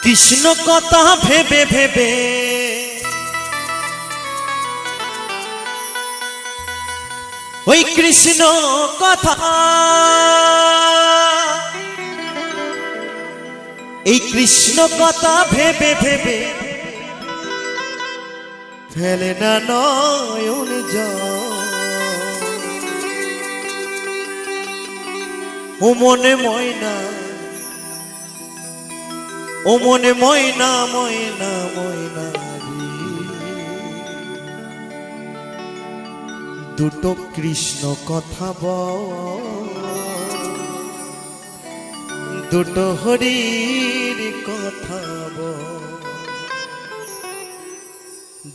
কৃষ্ণ কথা ভেবে ভেবে ওই কৃষ্ণ কথা এই কৃষ্ণ কথা ভেবে ভেবে ফেলে না নয়ন জল ও মনে ময়না ও মনে ময়না ময়না ময়না দুটো কৃষ্ণ কথা বল দুটো হরির কথা বল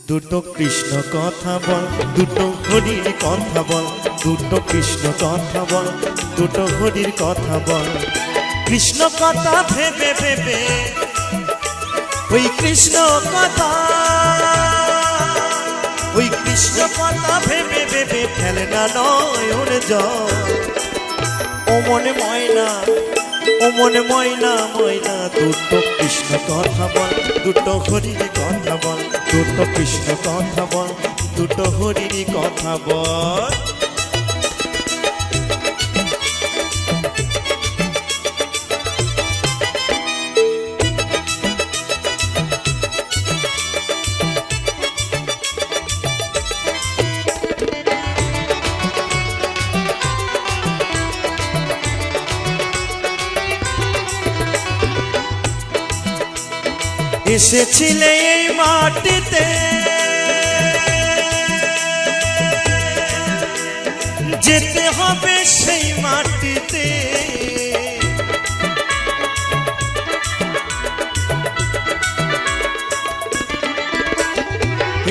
দুটো কৃষ্ণ কথা বল দুটো হরির কথা বল দুটো কৃষ্ণ কথা বল দুটো হরির কথা বল কৃষ্ণ কথা ভেবে ভেবে ওই কৃষ্ণ কথা ওই কৃষ্ণ কথা ভেবে ভেবে ফেলে না নয়ন জল ও মনে ময়না ও মনে ময়না ময়না দুটো কৃষ্ণ কথা বল দুটো হরির কথা বল দুটো কৃষ্ণ কথা বল দুটো হরির কথা বল এসেছিলে এই মাটিতে যেতে হবে সেই মাটিতে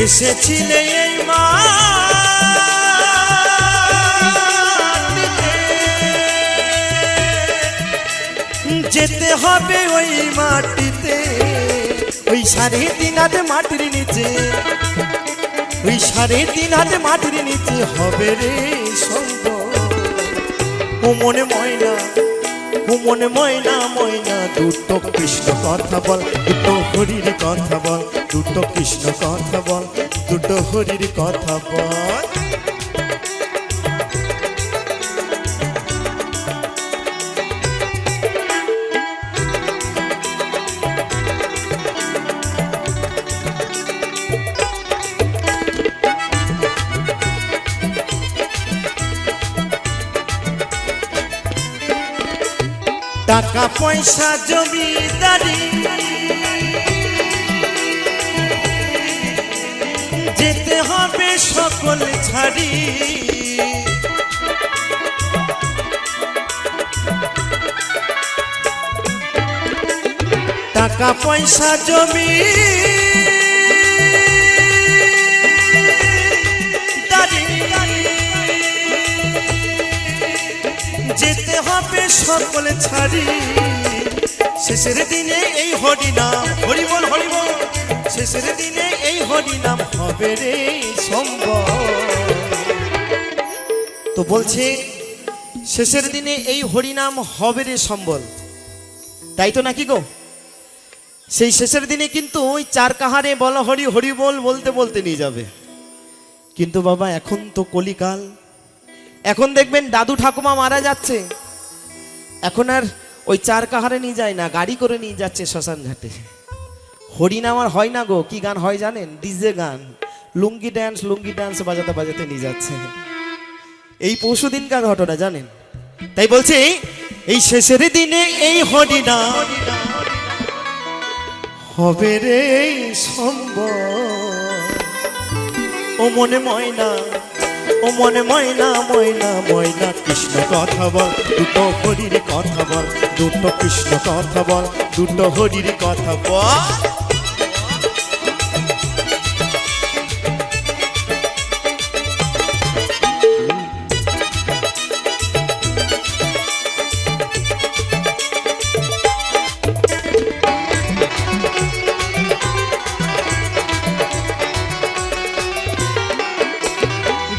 এসেছিলে এই মাটিতে যেতে হবে ওই মাটিতে ওই 3.5 হাত মাটির নিচে ওই 3.5 হাত মাটির নিচে হবে রে সঙ্গ ও মনে ময়না ও মনে ময়না ময়না দুটো কৃষ্ণ কথা বল দুটো হরির কথা বল দুটো কৃষ্ণ কথা বল দুটো হরির কথা বল টাকা পয়সা জমিদারি যেতে হবে সকল ছাড়ি টাকা পয়সা জমি যেতে হবে সকল ছাড়ি শেষের দিনে এই হরি নাম হরি বল হরি বল শেষের দিনে এই হরি নাম হবে রে সম্বল তো বলছে শেষের দিনে এই হরি নাম হবে রে সম্বল তাই তো নাকি গো সেই শেষের দিনে কিন্তু ওই 4 কাহারে বল হরি হরি বল বলতে বলতে নিয়ে যাবে কিন্তু বাবা এখন তো কলিকাল এখন দেখবেন দাদু ঠাকুমা মারা যাচ্ছে এখন আর ওই 4 কাহারে নিয়ে যায় না গাড়ি করে নিয়ে যাচ্ছে শ্মশান ঘাটে হরিনাম আর হয় না গো কি গান হয় জানেন ডিজে গান লুঙ্গি ড্যান্স বাজাতে বাজাতে নিয়ে যাচ্ছে এই পরশুদিনকার ঘটনা জানেন তাই বলছে এই শেষের দিনে এই হরিনাম হবে রে সম্বল ও মনে ময়না ও মনে ময়না ময়না ময়না কৃষ্ণ কথা বল দুটো হরির কথা বল দুটো কৃষ্ণ কথা বল দুটো হরির কথা বল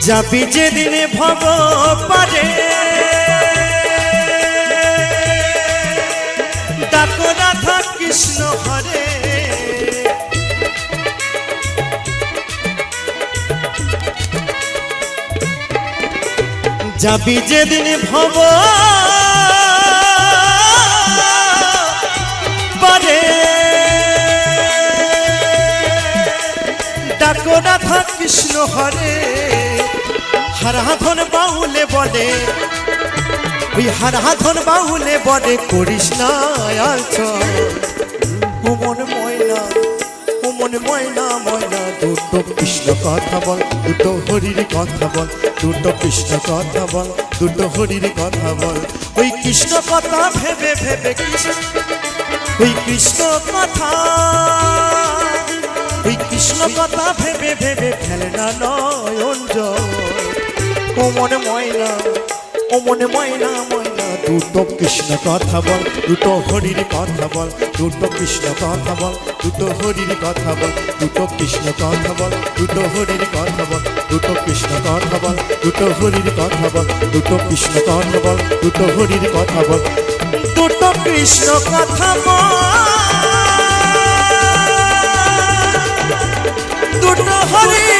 যাবি যেদিনে ভব পারে ডাকো রাধা কৃষ্ণ হরে যাবি যেদিন ভব বারে ডাকো রাধা কৃষ্ণ হরে হারাধন বাউলে বলে ওই হারাধন বাউলে বলে করিস না আলচল ও মন ময়না ও মন ময়না ময়না দুটো কৃষ্ণ কথা বল দুটো হরির কথা বল দুটো কৃষ্ণ কথা বল দুটো হরির কথা বল ওই কৃষ্ণ কথা ভেবে ভেবে ওই কৃষ্ণ কথা ওই কৃষ্ণ কথা ভেবে ভেবে ফেলে না নয়ন জল ও মনে ময়না ও মনে ময়না ময়না দুটো কৃষ্ণ কথা বল দুটো হরির কথা বল দুটো কৃষ্ণ কথা বল দুটো হরির কথা বল দুটো কৃষ্ণ কথা বল দুটো হরির কথা বল দুটো কৃষ্ণ কথা বল দুটো হরির কথা বল দুটো কৃষ্ণ কথা বল দুটো হরির কথা বল দুটো কৃষ্ণ কথা বল দুটো হরি